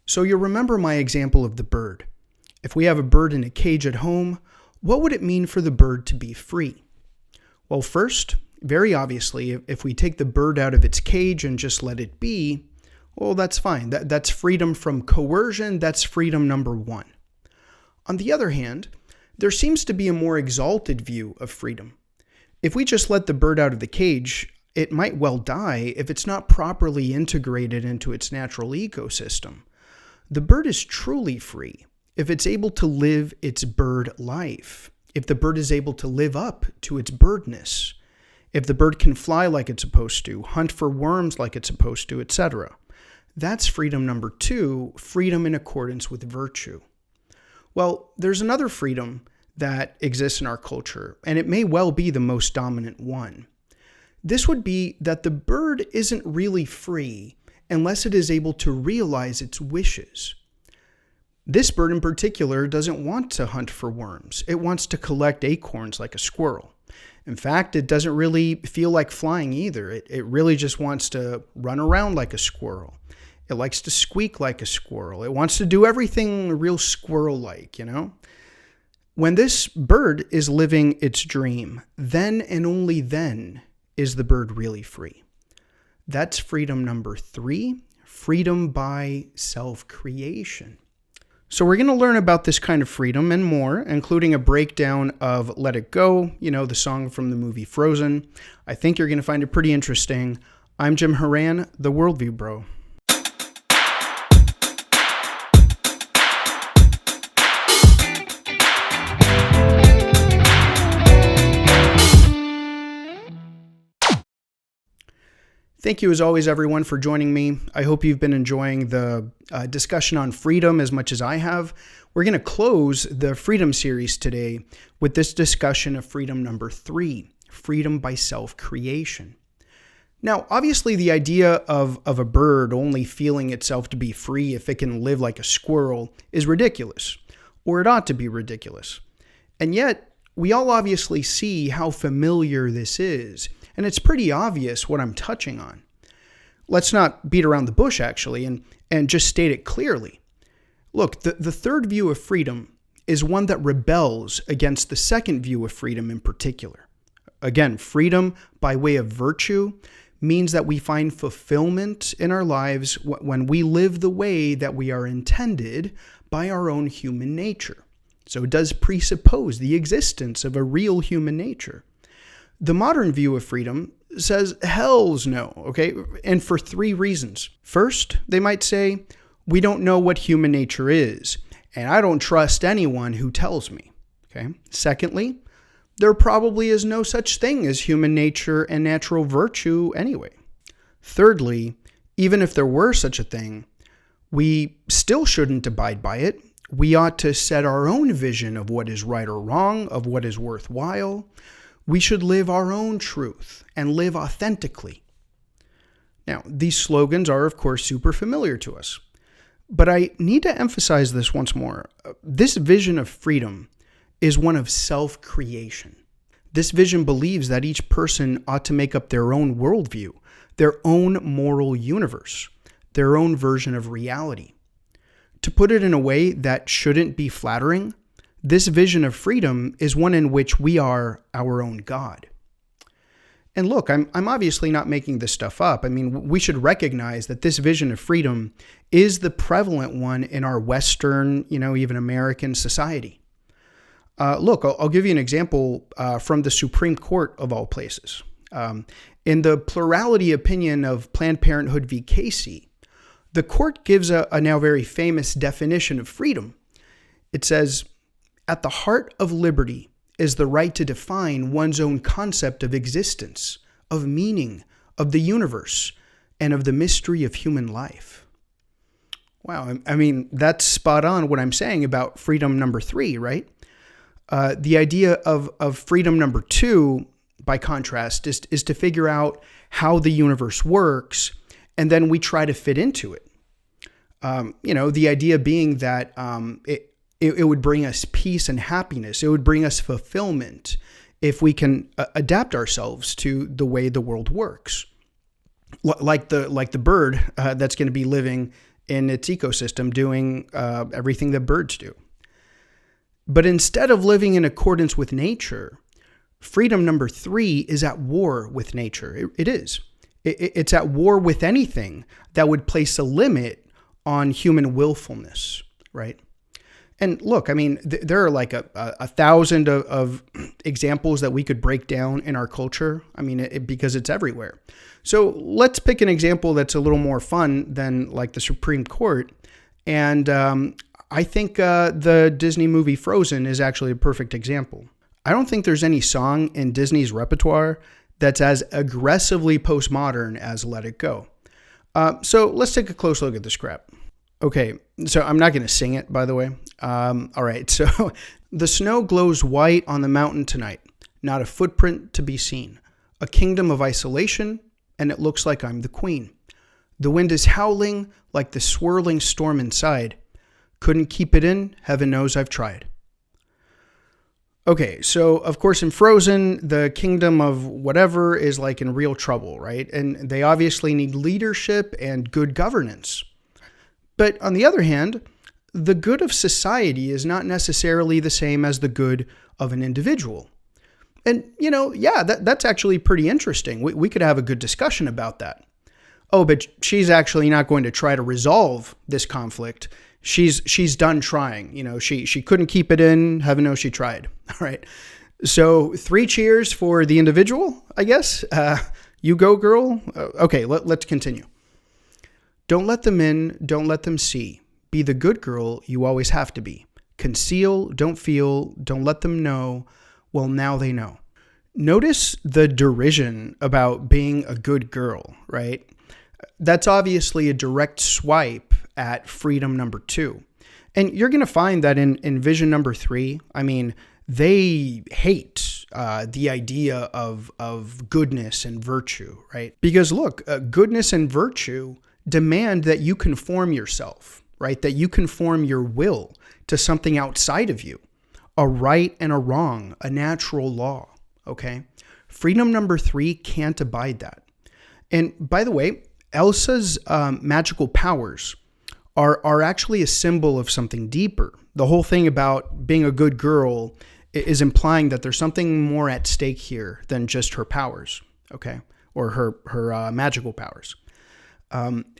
So you'll remember my example of the bird. If we have a bird in a cage at home, what would it mean for the bird to be free? Well, first, very obviously, if we take the bird out of its cage and just let it be, well, that's fine. That's freedom from coercion. That's freedom number one. On the other hand, there seems to be a more exalted view of freedom. If we just let the bird out of the cage, it might well die if it's not properly integrated into its natural ecosystem. The bird is truly free if it's able to live its bird life, if the bird is able to live up to its birdness, if the bird can fly like it's supposed to, hunt for worms like it's supposed to, etc. That's freedom number two, freedom in accordance with virtue. Well, there's another freedom that exists in our culture, and it may well be the most dominant one. This would be that the bird isn't really free unless it is able to realize its wishes. This bird in particular doesn't want to hunt for worms. It wants to collect acorns like a squirrel. In fact, it doesn't really feel like flying either. It really just wants to run around like a squirrel. It likes to squeak like a squirrel. It wants to do everything real squirrel-like, When this bird is living its dream, then and only then is the bird really free. That's freedom number three, freedom by self-creation. So we're going to learn about this kind of freedom and more, including a breakdown of Let It Go, the song from the movie Frozen. I think you're going to find it pretty interesting. I'm Jim Horan, the Worldview Bro. Thank you as always, everyone, for joining me. I hope you've been enjoying the discussion on freedom as much as I have. We're going to close the freedom series today with this discussion of freedom number three, freedom by self-creation. Now, obviously, the idea of a bird only feeling itself to be free if it can live like a squirrel is ridiculous, or it ought to be ridiculous. And yet, we all obviously see how familiar this is. And it's pretty obvious what I'm touching on. Let's not beat around the bush, actually, and just state it clearly. Look, the third view of freedom is one that rebels against the second view of freedom in particular. Again, freedom by way of virtue means that we find fulfillment in our lives when we live the way that we are intended by our own human nature. So it does presuppose the existence of a real human nature. The modern view of freedom says, hells no, okay? And for three reasons. First, they might say, we don't know what human nature is, and I don't trust anyone who tells me, okay? Secondly, there probably is no such thing as human nature and natural virtue anyway. Thirdly, even if there were such a thing, we still shouldn't abide by it. We ought to set our own vision of what is right or wrong, of what is worthwhile. We should live our own truth and live authentically. Now, these slogans are, of course, super familiar to us. But I need to emphasize this once more. This vision of freedom is one of self-creation. This vision believes that each person ought to make up their own worldview, their own moral universe, their own version of reality. To put it in a way that shouldn't be flattering, this vision of freedom is one in which we are our own God. And look, I'm obviously not making this stuff up. I mean, we should recognize that this vision of freedom is the prevalent one in our Western, even American society. Look, I'll give you an example from the Supreme Court of all places. In the plurality opinion of Planned Parenthood v. Casey, the court gives a now very famous definition of freedom. It says, at the heart of liberty is the right to define one's own concept of existence, of meaning, of the universe, and of the mystery of human life. Wow, I mean, that's spot on what I'm saying about freedom number three, right? The idea of freedom number two, by contrast, is to figure out how the universe works, and then we try to fit into it. The idea being that it would bring us peace and happiness. It would bring us fulfillment if we can adapt ourselves to the way the world works. Like the bird that's going to be living in its ecosystem doing everything that birds do. But instead of living in accordance with nature, freedom number 3 is at war with nature. It is. It's at war with anything that would place a limit on human willfulness, right? And look, I mean, there are like a thousand of examples that we could break down in our culture. I mean, because it's everywhere. So let's pick an example that's a little more fun than like the Supreme Court. And I think the Disney movie Frozen is actually a perfect example. I don't think there's any song in Disney's repertoire that's as aggressively postmodern as Let It Go. So let's take a close look at this crap. Okay, so I'm not going to sing it, by the way. All right, so the snow glows white on the mountain tonight, not a footprint to be seen. A kingdom of isolation, and it looks like I'm the queen. The wind is howling like the swirling storm inside. Couldn't keep it in, heaven knows I've tried. Okay, so of course in Frozen, the kingdom of whatever is like in real trouble, right? And they obviously need leadership and good governance. But on the other hand, the good of society is not necessarily the same as the good of an individual. And, you know, yeah, that's actually pretty interesting. We could have a good discussion about that. Oh, but she's actually not going to try to resolve this conflict. She's done trying. You know, she couldn't keep it in. Heaven knows she tried. All right. So 3 cheers for the individual, I guess. You go, girl. Okay, let's continue. Don't let them in, don't let them see. Be the good girl you always have to be. Conceal, don't feel, don't let them know. Well, now they know. Notice the derision about being a good girl, right? That's obviously a direct swipe at freedom number 2. And you're going to find that in vision number 3, I mean, they hate the idea of goodness and virtue, right? Because look, goodness and virtue demand that you conform yourself, right? That you conform your will to something outside of you, a right and a wrong, a natural law, okay? Freedom number 3 can't abide that. And by the way, Elsa's magical powers are actually a symbol of something deeper. The whole thing about being a good girl is implying that there's something more at stake here than just her powers, okay? Or her magical powers.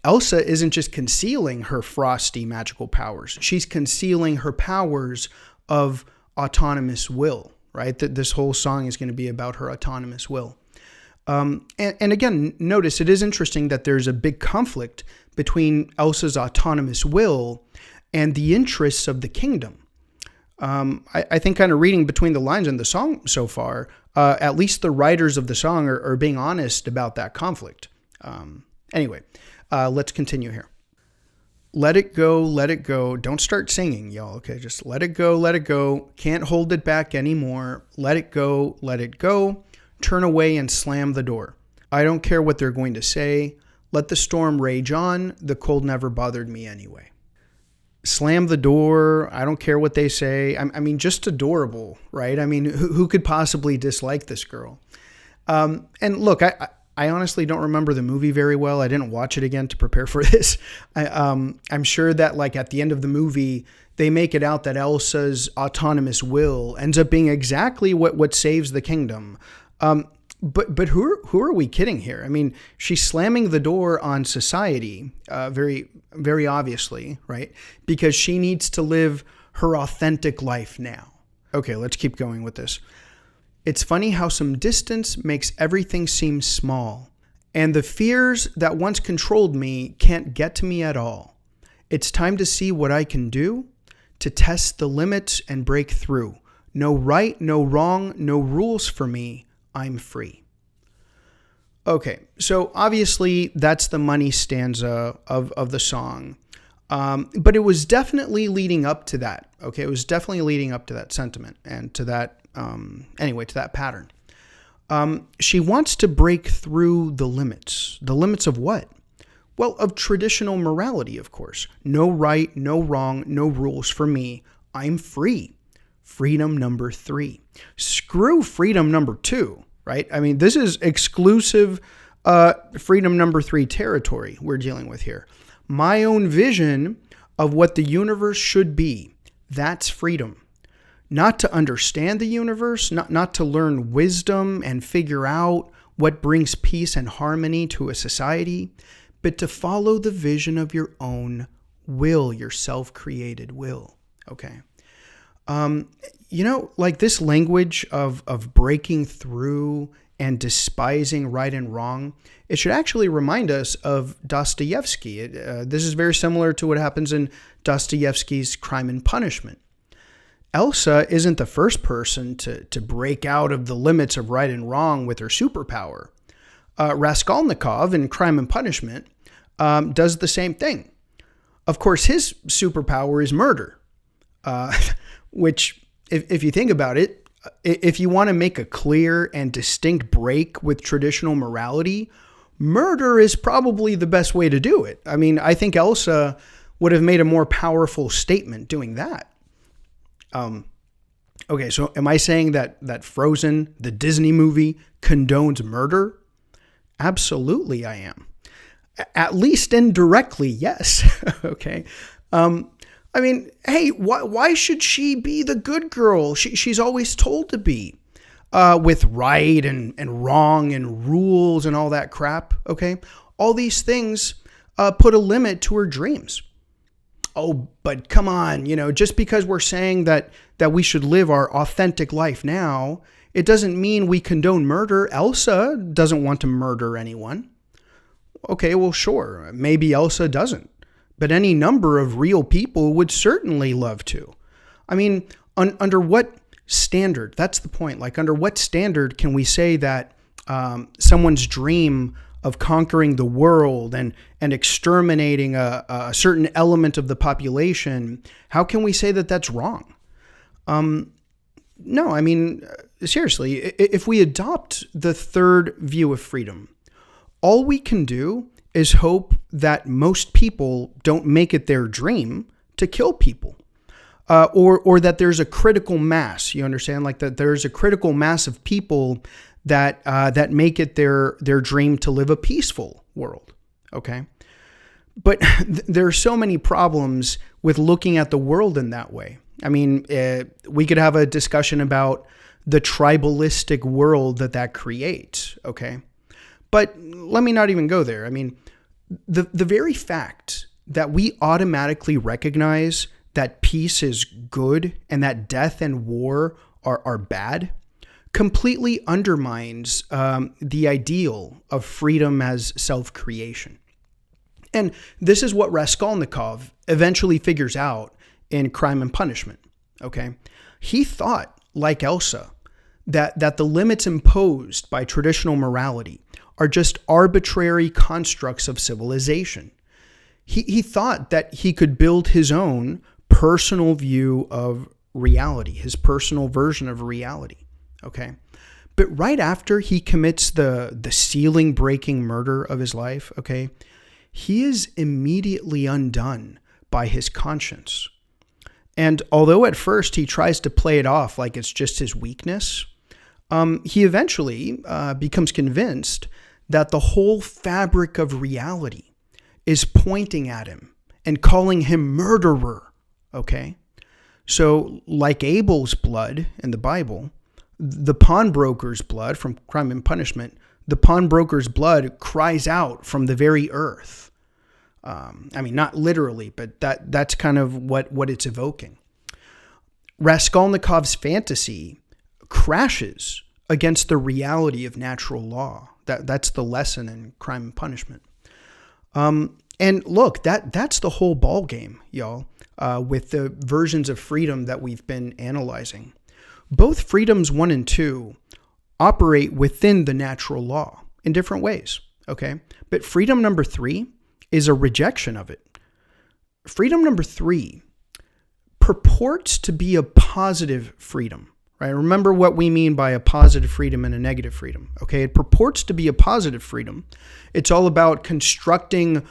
Elsa isn't just concealing her frosty magical powers. She's concealing her powers of autonomous will, right? That this whole song is going to be about her autonomous will. And again, notice it is interesting that there's a big conflict between Elsa's autonomous will and the interests of the kingdom. I think kind of reading between the lines in the song so far, at least the writers of the song are being honest about that conflict. Anyway, let's continue here. Let it go, let it go. Don't start singing, y'all, okay? Just let it go, let it go. Can't hold it back anymore. Let it go, let it go. Turn away and slam the door. I don't care what they're going to say. Let the storm rage on. The cold never bothered me anyway. Slam the door. I don't care what they say. I mean, just adorable, right? I mean, who could possibly dislike this girl? And look, I honestly don't remember the movie very well. I didn't watch it again to prepare for this. I'm sure that like at the end of the movie, they make it out that Elsa's autonomous will ends up being exactly what saves the kingdom. But who are we kidding here? I mean, she's slamming the door on society, very, very obviously, right? Because she needs to live her authentic life now. Okay, let's keep going with this. It's funny how some distance makes everything seem small, and the fears that once controlled me can't get to me at all. It's time to see what I can do, to test the limits and break through. No right, no wrong, no rules for me. I'm free. Okay, so obviously that's the money stanza of the song. But it was definitely leading up to that. Okay, it was definitely leading up to that sentiment and to that, to that pattern. She wants to break through the limits. The limits of what? Well, of traditional morality, of course. No right, no wrong, no rules for me. I'm free. Freedom number 3. Screw freedom number 2, right? I mean, this is exclusive freedom number 3 territory we're dealing with here. my own vision of what the universe should be. That's freedom. Not to understand the universe, not to learn wisdom and figure out what brings peace and harmony to a society, but to follow the vision of your own will, your self-created will. Okay. Like this language of breaking through and despising right and wrong, it should actually remind us of Dostoevsky. This is very similar to what happens in Dostoevsky's Crime and Punishment. Elsa isn't the first person to break out of the limits of right and wrong with her superpower. Raskolnikov in Crime and Punishment does the same thing. Of course, his superpower is murder, which, if you think about it, if you want to make a clear and distinct break with traditional morality, murder is probably the best way to do it. I mean, I think Elsa would have made a more powerful statement doing that. Okay, so am I saying that Frozen, the Disney movie, condones murder? Absolutely, I am. At least indirectly, yes. Okay. I mean, hey, why should she be the good girl? She's always told to be, with right and wrong and rules and all that crap. Okay. All these things, put a limit to her dreams. Oh, but come on, just because we're saying that we should live our authentic life now, it doesn't mean we condone murder. Elsa doesn't want to murder anyone. Okay, well, sure, maybe Elsa doesn't, but any number of real people would certainly love to. I mean, under what standard? That's the point. Like, under what standard can we say that someone's dream of conquering the world and exterminating a certain element of the population, how can we say that that's wrong? No, I mean, seriously, if we adopt the third view of freedom, all we can do is hope that most people don't make it their dream to kill people, or that there's a critical mass. You understand, like that there's a critical mass of people that make it their dream to live a peaceful world. Okay, but there are so many problems with looking at the world in that way. I mean, we could have a discussion about the tribalistic world that creates. Okay. But let me not even go there. I mean, the very fact that we automatically recognize that peace is good and that death and war are bad completely undermines the ideal of freedom as self-creation. And this is what Raskolnikov eventually figures out in Crime and Punishment. Okay, he thought, like Elsa, that the limits imposed by traditional morality are just arbitrary constructs of civilization. He thought that he could build his own personal view of reality, his personal version of reality. Okay, but right after he commits the ceiling-breaking murder of his life, okay, he is immediately undone by his conscience. And although at first he tries to play it off like it's just his weakness, he eventually becomes convinced that the whole fabric of reality is pointing at him and calling him murderer. Okay? So, like Abel's blood in the Bible, the pawnbroker's blood from Crime and Punishment, the pawnbroker's blood cries out from the very earth. I mean, not literally, but that's kind of what it's evoking. Raskolnikov's fantasy crashes against the reality of natural law. That's the lesson in Crime and Punishment. And look, that's the whole ball game, y'all, with the versions of freedom that we've been analyzing. Both freedoms 1 and 2 operate within the natural law in different ways, okay? But freedom number 3 is a rejection of it. Freedom number 3 purports to be a positive freedom, right? Remember what we mean by a positive freedom and a negative freedom, okay? It purports to be a positive freedom. It's all about constructing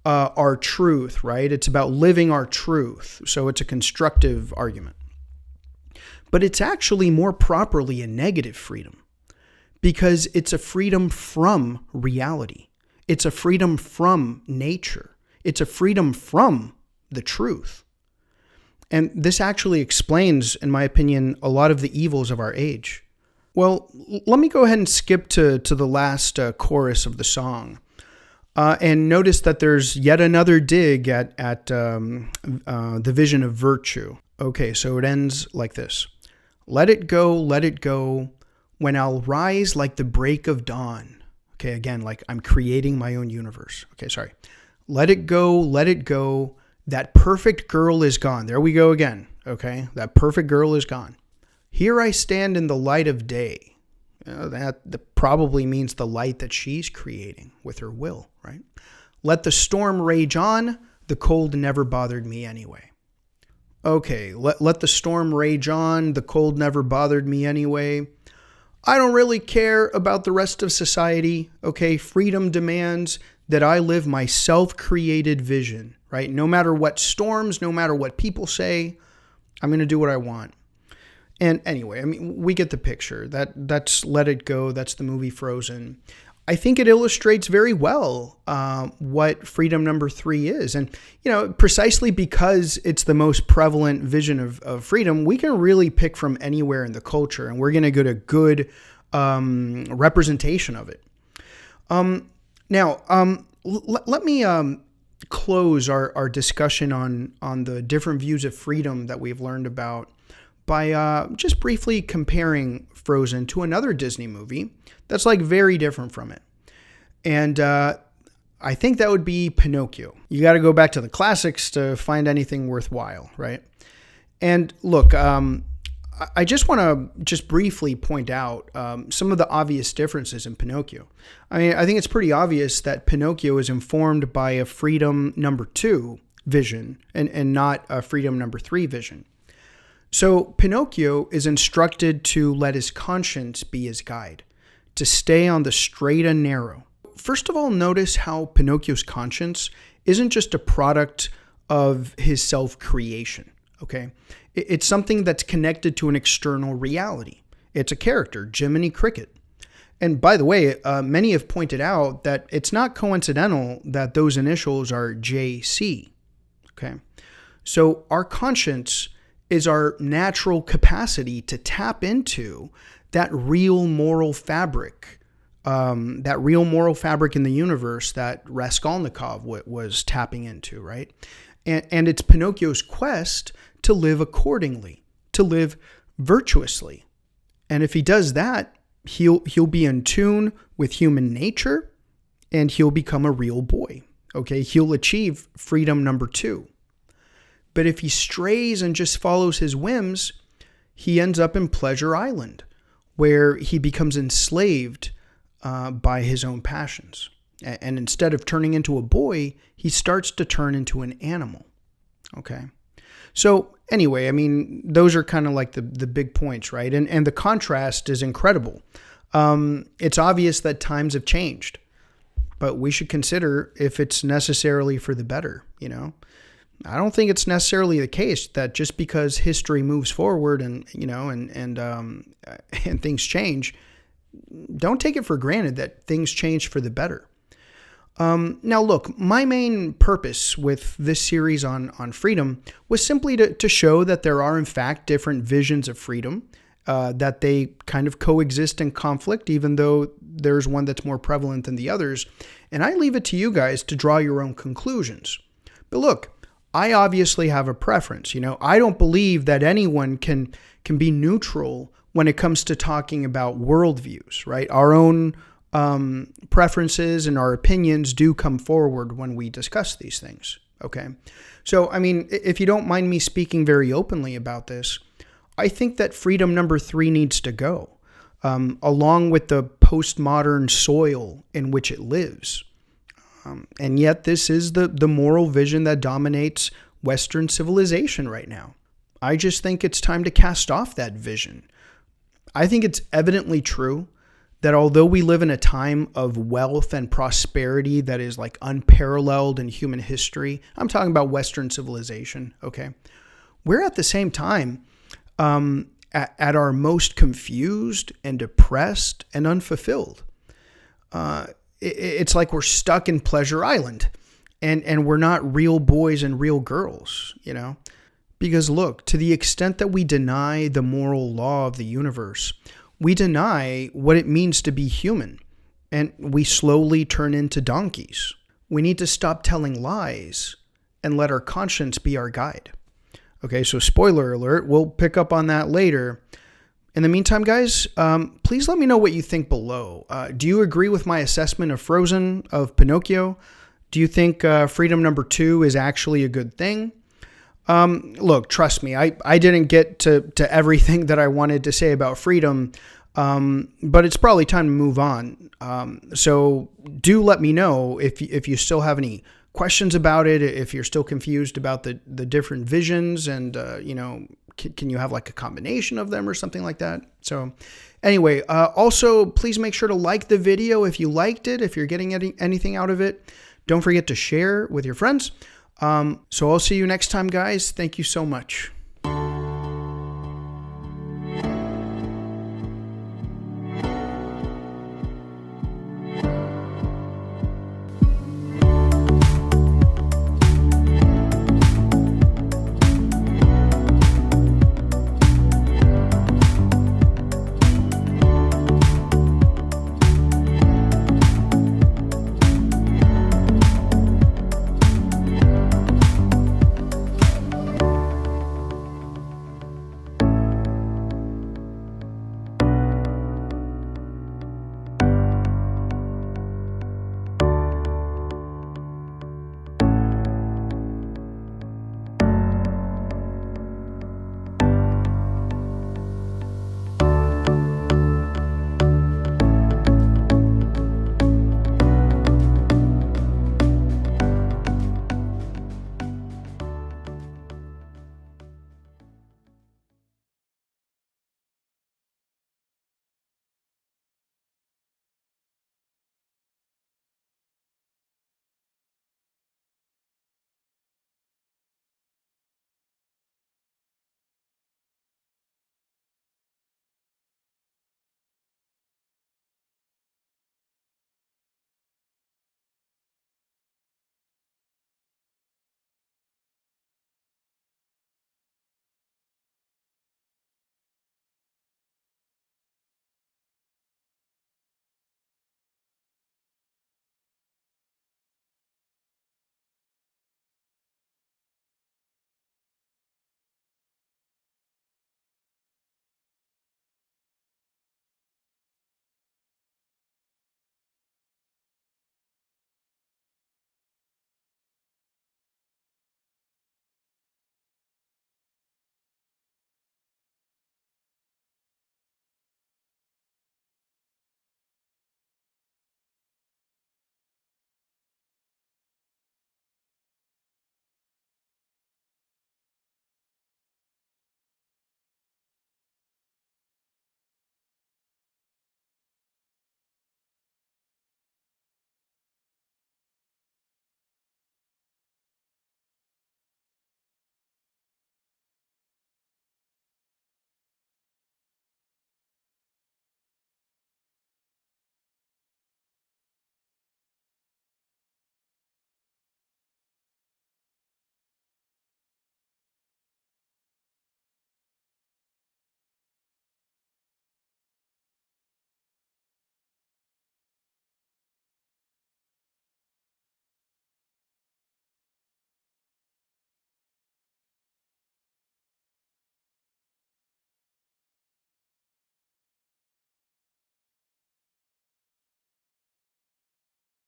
our truth, right? It's about living our truth. So it's a constructive argument. But it's actually more properly a negative freedom because it's a freedom from reality. It's a freedom from nature. It's a freedom from the truth. And this actually explains, in my opinion, a lot of the evils of our age. Well, let me go ahead and skip to the last chorus of the song. And notice that there's yet another dig at the vision of virtue. Okay, so it ends like this. Let it go, when I'll rise like the break of dawn. Okay, again, like I'm creating my own universe. Okay, sorry. Let it go, that perfect girl is gone. There we go again, okay? That perfect girl is gone. Here I stand in the light of day. That probably means the light that she's creating with her will, right? Let the storm rage on. The cold never bothered me anyway. Okay, let the storm rage on. The cold never bothered me anyway. I don't really care about the rest of society, okay? Freedom demands that I live my self-created vision, right? No matter what storms, no matter what people say, I'm going to do what I want. And anyway, I mean, we get the picture. That's Let It Go. That's the movie Frozen. I think it illustrates very well what freedom number 3 is. And, precisely because it's the most prevalent vision of freedom, we can really pick from anywhere in the culture, and we're going to get a good representation of it. Let me close our discussion on the different views of freedom that we've learned about by just briefly comparing Frozen to another Disney movie that's like very different from it. And I think that would be Pinocchio. You got to go back to the classics to find anything worthwhile, right? And look, I just want to briefly point out some of the obvious differences in Pinocchio. I mean, I think it's pretty obvious that Pinocchio is informed by a freedom number 2 vision and not a freedom number 3 vision. So Pinocchio is instructed to let his conscience be his guide, to stay on the straight and narrow. First of all, notice how Pinocchio's conscience isn't just a product of his self-creation, okay? It's something that's connected to an external reality. It's a character, Jiminy Cricket. And by the way, many have pointed out that it's not coincidental that those initials are JC, okay? So our conscience is our natural capacity to tap into that real moral fabric in the universe that Raskolnikov was tapping into, right? And it's Pinocchio's quest to live accordingly, to live virtuously. And if he does that, he'll be in tune with human nature and he'll become a real boy, okay? He'll achieve freedom number 2. But if he strays and just follows his whims, he ends up in Pleasure Island, where he becomes enslaved by his own passions. And instead of turning into a boy, he starts to turn into an animal. Okay. So anyway, I mean, those are kind of like the big points, right? And the contrast is incredible. It's obvious that times have changed, but we should consider if it's necessarily for the better, I don't think it's necessarily the case that just because history moves forward and things change, don't take it for granted that things change for the better. Now, look, my main purpose with this series on freedom was simply to show that there are, in fact, different visions of freedom, that they kind of coexist in conflict, even though there's one that's more prevalent than the others. And I leave it to you guys to draw your own conclusions. But look, I obviously have a preference. I don't believe that anyone can be neutral when it comes to talking about worldviews, right? Our own preferences and our opinions do come forward when we discuss these things, okay? So, I mean, if you don't mind me speaking very openly about this, I think that freedom number 3 needs to go, along with the postmodern soil in which it lives. And yet this is the moral vision that dominates Western civilization right now. I just think it's time to cast off that vision. I think it's evidently true that although we live in a time of wealth and prosperity that is like unparalleled in human history, I'm talking about Western civilization, okay? We're at the same time at our most confused and depressed and unfulfilled. It's like we're stuck in Pleasure Island. and we're not real boys and real girls, you know? Because look, to the extent that we deny the moral law of the universe, we deny what it means to be human, and we slowly turn into donkeys. We need to stop telling lies and let our conscience be our guide. Okay, so spoiler alert, we'll pick up on that later. In the meantime, guys, please let me know what you think below. Do you agree with my assessment of Frozen, of Pinocchio? Do you think freedom number 2 is actually a good thing? Look, trust me, I didn't get to everything that I wanted to say about freedom, but it's probably time to move on. So do let me know if you still have any questions about it, if you're still confused about the different visions, and can you have like a combination of them or something like that? So anyway, also please make sure to like the video if you liked it, if you're getting anything out of it. Don't forget to share with your friends. So I'll see you next time, guys. Thank you so much.